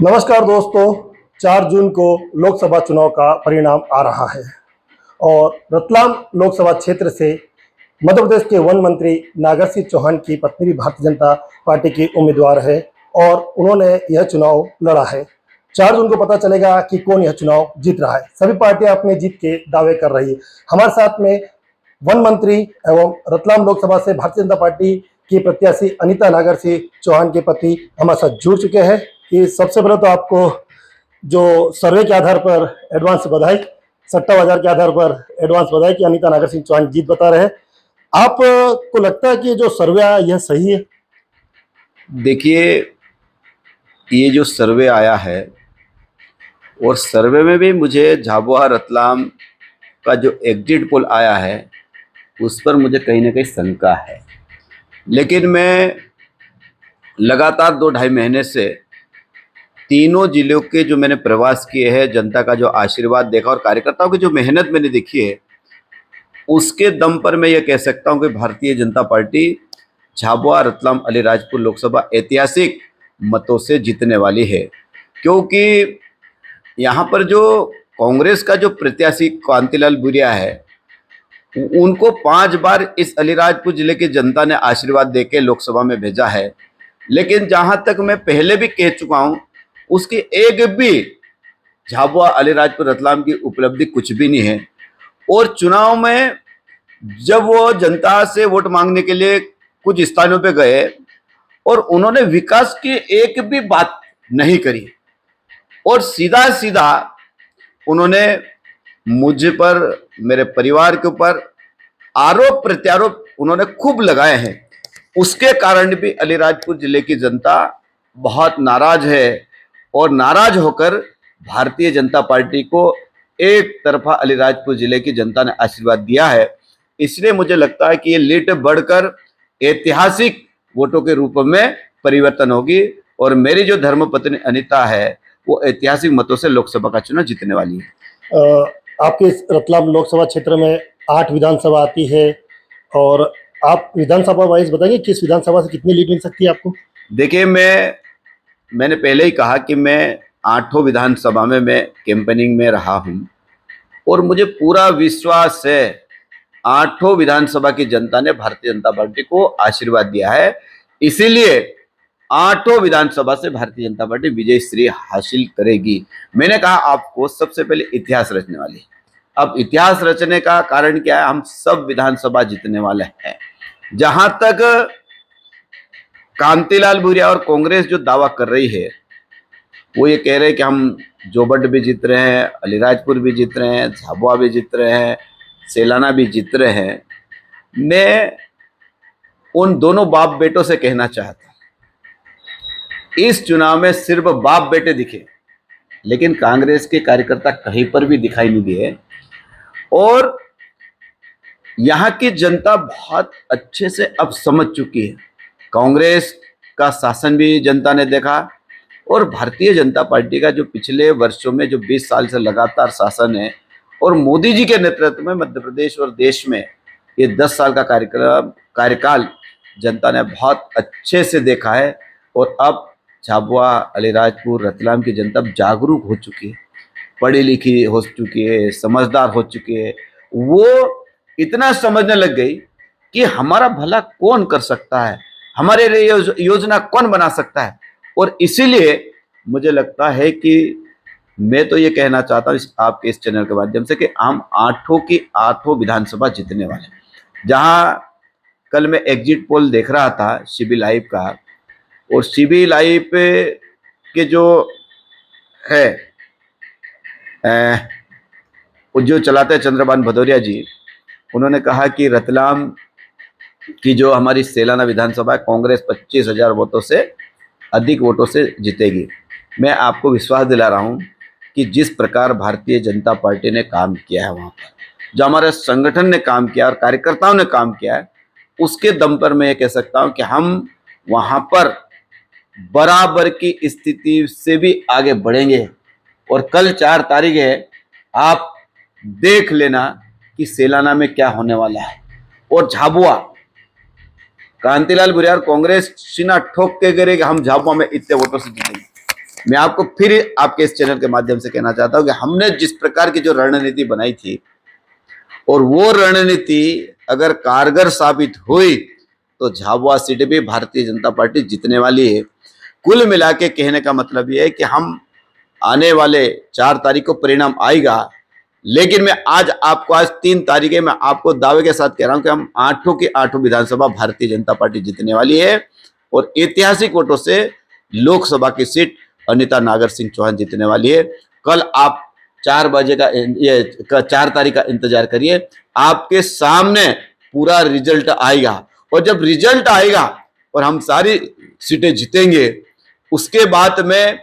नमस्कार दोस्तों। 4 जून को लोकसभा चुनाव का परिणाम आ रहा है और रतलाम लोकसभा क्षेत्र से मध्य प्रदेश के वन मंत्री नागर सिंह चौहान की पत्नी भी भारतीय जनता पार्टी की उम्मीदवार है और उन्होंने यह चुनाव लड़ा है। 4 जून को पता चलेगा कि कौन यह चुनाव जीत रहा है। सभी पार्टियां अपने जीत के दावे कर रही है। हमारे साथ में वन मंत्री एवं रतलाम लोकसभा से भारतीय जनता पार्टी की प्रत्याशी अनीता नागर सिंह चौहान के पति हमारे साथ जुड़ चुके हैं। कि सबसे पहले तो आपको जो सर्वे के आधार पर एडवांस बधाई, सट्टा बाजार के आधार पर एडवांस बधाई कि अनीता नागर सिंह चौहान जीत बता रहे हैं। आपको लगता है कि जो सर्वे आया यह सही है? देखिए, ये जो सर्वे आया है और सर्वे में भी मुझे झाबुआ रतलाम का जो एग्जिट पोल आया है उस पर मुझे कहीं ना कहीं शंका है। लेकिन मैं लगातार 2-2.5 महीने से तीनों जिलों के जो मैंने प्रवास किए हैं, जनता का जो आशीर्वाद देखा और कार्यकर्ताओं की जो मेहनत मैंने देखी है, उसके दम पर मैं ये कह सकता हूँ कि भारतीय जनता पार्टी झाबुआ रतलाम अलीराजपुर लोकसभा ऐतिहासिक मतों से जीतने वाली है। क्योंकि यहाँ पर जो कांग्रेस का जो प्रत्याशी कांतिलाल भूरिया है, उनको 5 बार इस अलीराजपुर जिले की जनता ने आशीर्वाद देके लोकसभा में भेजा है। लेकिन जहाँ तक मैं पहले भी कह चुका हूँ, उसकी एक भी झाबुआ अलीराजपुर रतलाम की उपलब्धि कुछ भी नहीं है। और चुनाव में जब वो जनता से वोट मांगने के लिए कुछ स्थानों पे गए और उन्होंने विकास की एक भी बात नहीं करी और सीधा सीधा उन्होंने मुझ पर, मेरे परिवार के ऊपर आरोप प्रत्यारोप उन्होंने खूब लगाए हैं। उसके कारण भी अलीराजपुर जिले की जनता बहुत नाराज है और नाराज होकर भारतीय जनता पार्टी को एक तरफा अलीराजपुर जिले की जनता ने आशीर्वाद दिया है। इसलिए मुझे लगता है कि ये लीड बढ़कर ऐतिहासिक वोटों के रूप में परिवर्तन होगी और मेरी जो धर्मपत्नी अनीता है वो ऐतिहासिक मतों से लोकसभा का चुनाव जीतने वाली है। आपके इस रतलाम लोकसभा क्षेत्र में 8 विधानसभा आती है और आप विधानसभा वाइज बताएंगे किस विधानसभा से कितनी लीड मिल सकती है आपको? देखिए, मैंने पहले ही कहा कि मैं 8 विधानसभा में मैं कैंपेनिंग में रहा हूं और मुझे पूरा विश्वास है 8 विधानसभा की जनता ने भारतीय जनता पार्टी को आशीर्वाद दिया है। इसीलिए 8 विधानसभा से भारतीय जनता पार्टी विजय श्री हासिल करेगी। मैंने कहा आपको सबसे पहले इतिहास रचने वाली। अब इतिहास रचने का कारण क्या है? हम सब विधानसभा जीतने वाले हैं। जहां तक कांतिलाल भूरिया और कांग्रेस जो दावा कर रही है, वो ये कह रहे हैं कि हम जोबट भी जीत रहे हैं, अलीराजपुर भी जीत रहे हैं, झाबुआ भी जीत रहे हैं, सेलाना भी जीत रहे हैं। मैं उन दोनों बाप बेटों से कहना चाहता हूं, इस चुनाव में सिर्फ बाप बेटे दिखे, लेकिन कांग्रेस के कार्यकर्ता कहीं पर भी दिखाई नहीं दिए। और यहाँ की जनता बहुत अच्छे से अब समझ चुकी है। कांग्रेस का शासन भी जनता ने देखा और भारतीय जनता पार्टी का जो पिछले वर्षों में जो 20 साल से लगातार शासन है और मोदी जी के नेतृत्व में मध्य प्रदेश और देश में ये 10 साल का कार्यकाल जनता ने बहुत अच्छे से देखा है। और अब झाबुआ अलीराजपुर रतलाम की जनता जागरूक हो चुकी है, पढ़ी लिखी हो चुकी है, समझदार हो चुकी है। वो इतना समझने लग गई कि हमारा भला कौन कर सकता है, हमारे लिए योजना कौन बना सकता है। और इसीलिए मुझे लगता है कि मैं तो ये कहना चाहता हूँ आपके इस चैनल के माध्यम से कि हम 8 की 8 विधानसभा जीतने वाले हैं। जहाँ कल मैं एग्जिट पोल देख रहा था सीबी लाइव का, और सीबी लाइव के जो है वो जो चलाते हैं चंद्रभान भदौरिया जी, उन्होंने कहा कि रतलाम की जो हमारी सेलाना विधानसभा है, कांग्रेस 25,000 वोटों से अधिक वोटों से जीतेगी। मैं आपको विश्वास दिला रहा हूं कि जिस प्रकार भारतीय जनता पार्टी ने काम किया है, वहाँ पर जो हमारे संगठन ने काम किया और कार्यकर्ताओं ने काम किया है, उसके दम पर मैं ये कह सकता हूं कि हम वहाँ पर बराबर की स्थिति से भी आगे बढ़ेंगे। और कल 4 तारीख है, आप देख लेना कि सेलाना में क्या होने वाला है। और झाबुआ कांतिलाल भूरिया और कांग्रेस सीना ठोक के करेगी, हम झाबुआ में इतने वोटों से जीतेंगे। मैं आपको फिर आपके इस चैनल के माध्यम से कहना चाहता हूं कि हमने जिस प्रकार की जो रणनीति बनाई थी और वो रणनीति अगर कारगर साबित हुई तो झाबुआ सीट भी भारतीय जनता पार्टी जीतने वाली है। कुल मिला के कहने का मतलब ये है कि हम आने वाले 4 तारीख को परिणाम आएगा, लेकिन मैं आज आपको आज 3 तारीख है, मैं आपको दावे के साथ कह रहा हूं कि हम 8 की 8 विधानसभा भारतीय जनता पार्टी जीतने वाली है और ऐतिहासिक वोटों से लोकसभा की सीट अनिता नागर सिंह चौहान जीतने वाली है। कल आप 4 बजे का ये 4 तारीख का इंतजार करिए, आपके सामने पूरा रिजल्ट आएगा और जब रिजल्ट आएगा और हम सारी सीटें जीतेंगे उसके बाद में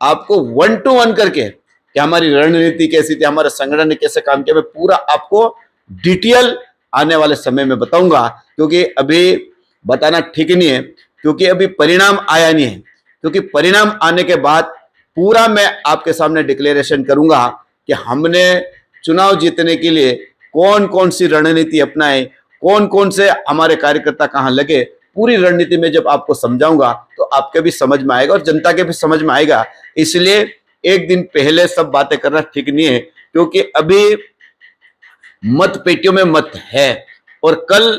आपको 1 to 1 करके कि हमारी रणनीति कैसी थी, हमारा संगठन ने कैसे काम किया, मैं पूरा आपको डिटेल आने वाले समय में बताऊंगा। क्योंकि अभी बताना ठीक नहीं है, क्योंकि अभी परिणाम आया नहीं है। क्योंकि परिणाम आने के बाद पूरा मैं आपके सामने डिक्लेरेशन करूंगा कि हमने चुनाव जीतने के लिए कौन कौन सी रणनीति अपनाए, कौन कौन से हमारे कार्यकर्ता कहां लगे, पूरी रणनीति में जब आपको समझाऊंगा तो आपके भी समझ में आएगा और जनता के भी समझ में आएगा। इसलिए एक दिन पहले सब बातें करना ठीक नहीं है, क्योंकि अभी मत पेटियों में मत है और कल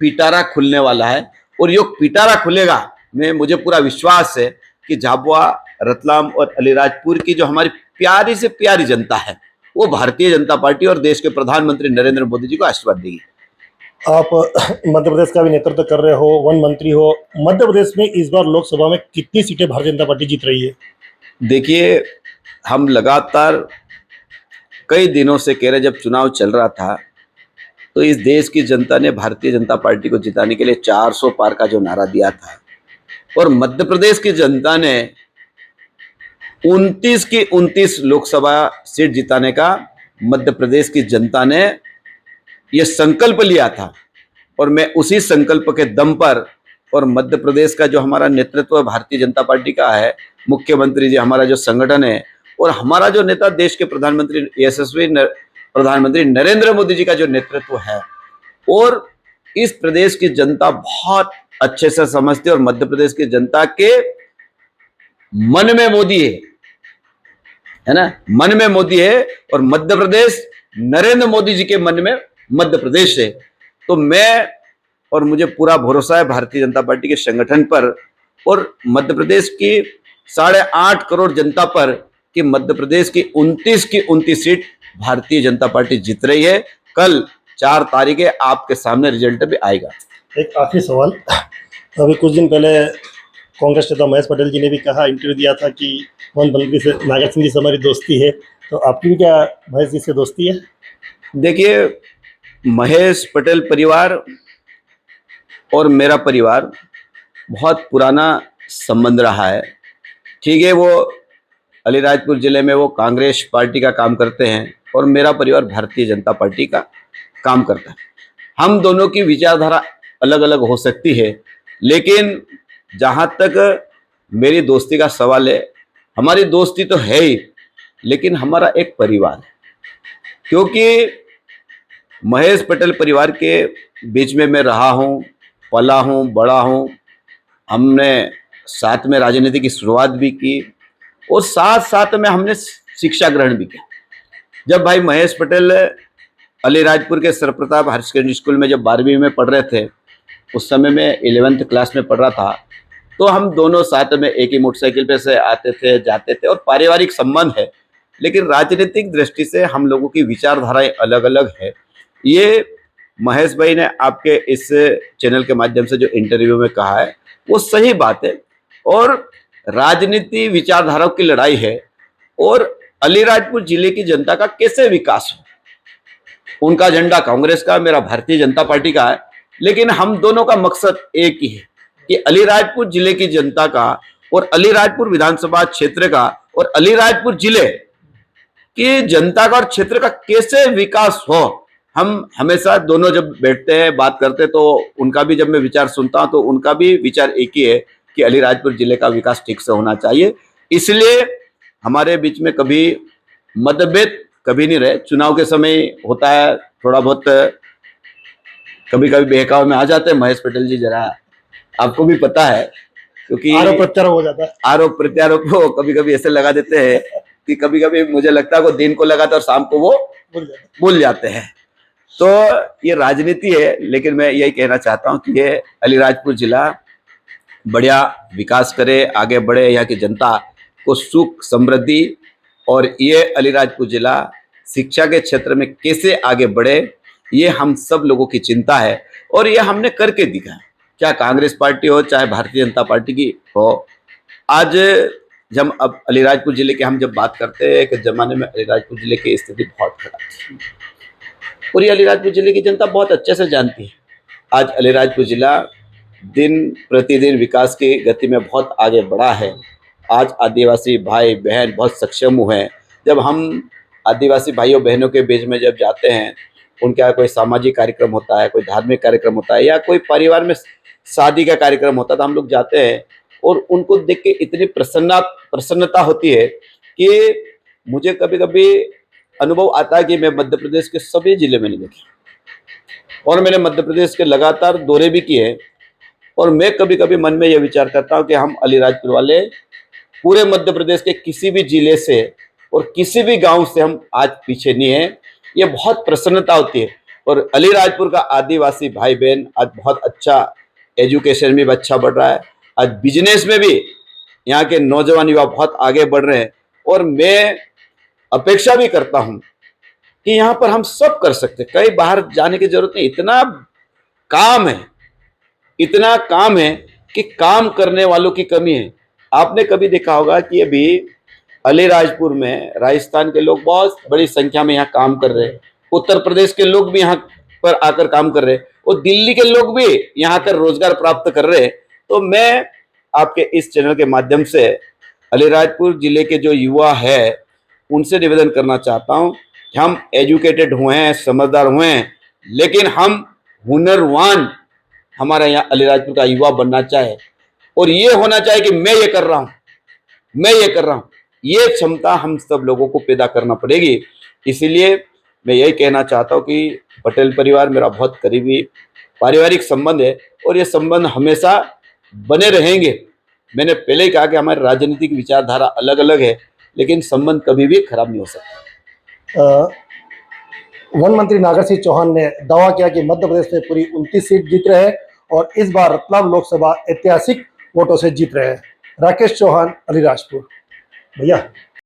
पिटारा खुलने वाला है और यो पिटारा खुलेगा, मुझे पूरा विश्वास है कि झाबुआ, रतलाम और अलीराजपुर की जो हमारी प्यारी से प्यारी जनता है वो भारतीय जनता पार्टी और देश के प्रधानमंत्री नरेंद्र मोदी जी को आशीर्वाद देगी। आप मध्य प्रदेश का भी नेतृत्व कर रहे हो, वन मंत्री हो। मध्य प्रदेश में इस बार लोकसभा में कितनी सीटें भारतीय जनता पार्टी जीत रही है? देखिए, हम लगातार कई दिनों से कह रहे, जब चुनाव चल रहा था तो इस देश की जनता ने भारतीय जनता पार्टी को जिताने के लिए 400 पार का जो नारा दिया था और मध्य प्रदेश की जनता ने 29 की 29 लोकसभा सीट जिताने का मध्य प्रदेश की जनता ने यह संकल्प लिया था और मैं उसी संकल्प के दम पर और मध्य प्रदेश का जो हमारा नेतृत्व भारतीय जनता पार्टी का है, मुख्यमंत्री जी, हमारा जो संगठन है और हमारा जो नेता देश के प्रधानमंत्री यशस्वी प्रधानमंत्री नरेंद्र मोदी जी का जो नेतृत्व है, और इस प्रदेश की जनता बहुत अच्छे से समझती है और मध्य प्रदेश की जनता के मन में मोदी है ना, मन में मोदी है और मध्य प्रदेश नरेंद्र मोदी जी के मन में मध्य प्रदेश है। तो मैं और मुझे पूरा भरोसा है भारतीय जनता पार्टी के संगठन पर और मध्य प्रदेश की 8.5 करोड़ जनता पर कि मध्य प्रदेश की 29 सीट भारतीय जनता पार्टी जीत रही है। कल 4 तारीख है, आपके सामने रिजल्ट भी आएगा। एक आखिरी सवाल, अभी कुछ दिन पहले कांग्रेस नेता महेश पटेल जी ने भी कहा, इंटरव्यू दिया था कि वन मंत्री से नागर सिंह जी से हमारी दोस्ती है, तो आपकी भी क्या महेश जी से दोस्ती है? देखिए, महेश पटेल परिवार और मेरा परिवार बहुत पुराना संबंध रहा है। ठीक है, वो अलीराजपुर जिले में वो कांग्रेस पार्टी का काम करते हैं और मेरा परिवार भारतीय जनता पार्टी का काम करता है। हम दोनों की विचारधारा अलग अलग हो सकती है, लेकिन जहाँ तक मेरी दोस्ती का सवाल है, हमारी दोस्ती तो है ही, लेकिन हमारा एक परिवार है। क्योंकि महेश पटेल परिवार के बीच में मैं रहा हूँ, पला हूँ, बड़ा हूँ। हमने साथ में राजनीति की शुरुआत भी की और साथ साथ में हमने शिक्षा ग्रहण भी किया। जब भाई महेश पटेल अलीराजपुर के सरप्रताप हायर सेकेंडरी स्कूल में जब 12वीं में पढ़ रहे थे, उस समय मैं 11th क्लास में पढ़ रहा था, तो हम दोनों साथ में एक ही मोटरसाइकिल पे से आते थे, जाते थे और पारिवारिक संबंध है, लेकिन राजनीतिक दृष्टि से हम लोगों की विचारधाराएं अलग अलग है। ये महेश भाई ने आपके इस चैनल के माध्यम से जो इंटरव्यू में कहा है वो सही बात है और राजनीति विचारधाराओं की लड़ाई है और अलीराजपुर जिले की जनता का कैसे विकास हो। उनका झंडा कांग्रेस का, मेरा भारतीय जनता पार्टी का है, लेकिन हम दोनों का मकसद एक ही है कि अलीराजपुर जिले की जनता का और अलीराजपुर विधानसभा क्षेत्र का और अलीराजपुर जिले की जनता का और क्षेत्र का कैसे विकास हो। हम हमेशा दोनों जब बैठते हैं, बात करते हैं, तो उनका भी जब मैं विचार सुनता हूं तो उनका भी विचार एक ही है कि अलीराजपुर जिले का विकास ठीक से होना चाहिए। इसलिए हमारे बीच में कभी मतभेद कभी नहीं रहे। चुनाव के समय होता है, थोड़ा बहुत कभी कभी बहकाव में आ जाते हैं महेश पटेल जी, जरा आपको भी पता है, क्योंकि आरोप प्रत्यारोप हो जाता है। आरोप प्रत्यारोप को कभी कभी ऐसे लगा देते हैं कि कभी कभी मुझे लगता है वो दिन को लगाता है और शाम को वो भूल जाता है। भूल जाते हैं। तो ये राजनीति है, लेकिन मैं यही कहना चाहता हूँ कि ये अलीराजपुर जिला बढ़िया विकास करे, आगे बढ़े, यहाँ की जनता को सुख समृद्धि, और ये अलीराजपुर जिला शिक्षा के क्षेत्र में कैसे आगे बढ़े, ये हम सब लोगों की चिंता है और ये हमने करके दिखा। क्या कांग्रेस पार्टी हो चाहे भारतीय जनता पार्टी की हो, आज जब अब अलीराजपुर जिले की हम जब बात करते हैं, एक जमाने में अलीराजपुर जिले की स्थिति बहुत खराब थी और ये अलीराजपुर जिले की जनता बहुत अच्छे से जानती है। आज अलीराजपुर जिला दिन प्रतिदिन विकास की गति में बहुत आगे बढ़ा है। आज आदिवासी भाई बहन बहुत सक्षम हुए हैं। जब हम आदिवासी भाइयों बहनों के बीच में जब जाते हैं, उनका कोई सामाजिक कार्यक्रम होता है, कोई धार्मिक कार्यक्रम होता है या कोई परिवार में शादी का कार्यक्रम होता है, तो हम लोग जाते हैं और उनको देख के इतनी प्रसन्नता होती है कि मुझे कभी कभी अनुभव आता है कि मैं मध्य प्रदेश के सभी जिले में नहीं देखे और मैंने मध्य प्रदेश के लगातार दौरे भी किए और मैं कभी कभी मन में यह विचार करता हूँ कि हम अलीराजपुर वाले पूरे मध्य प्रदेश के किसी भी जिले से और किसी भी गांव से हम आज पीछे नहीं है। ये बहुत प्रसन्नता होती है और अलीराजपुर का आदिवासी भाई बहन आज बहुत अच्छा, एजुकेशन में भी अच्छा बढ़ रहा है, आज बिजनेस में भी यहाँ के नौजवान युवा बहुत आगे बढ़ रहे हैं और मैं अपेक्षा भी करता हूँ कि यहाँ पर हम सब कर सकते, कहीं बाहर जाने की जरूरत नहीं। इतना काम है कि काम करने वालों की कमी है। आपने कभी देखा होगा कि अभी अलीराजपुर में राजस्थान के लोग बहुत बड़ी संख्या में यहाँ काम कर रहे हैं, उत्तर प्रदेश के लोग भी यहाँ पर आकर काम कर रहे हैं और दिल्ली के लोग भी यहाँ आकर रोजगार प्राप्त कर रहे हैं। तो मैं आपके इस चैनल के माध्यम से अलीराजपुर जिले के जो युवा है उनसे निवेदन करना चाहता हूँ कि हम एजुकेटेड हुए हैं, समझदार हुए हैं, लेकिन हम हुनरवान हमारा यहाँ अलीराजपुर का युवा बनना चाहे और ये होना चाहिए कि मैं ये कर रहा हूँ। ये क्षमता हम सब लोगों को पैदा करना पड़ेगी। इसीलिए मैं यही कहना चाहता हूँ कि पटेल परिवार मेरा बहुत करीबी पारिवारिक संबंध है और ये संबंध हमेशा बने रहेंगे। मैंने पहले ही कहा कि हमारी राजनीतिक विचारधारा अलग अलग है, लेकिन संबंध कभी भी खराब नहीं हो सकता। वन मंत्री नागर सिंह चौहान ने दावा किया कि मध्य प्रदेश में पूरी 29 सीट जीत रहे हैं और इस बार रतलाम लोकसभा ऐतिहासिक वोटों से जीत रहे हैं। राकेश चौहान, अलीराजपुर। भैया।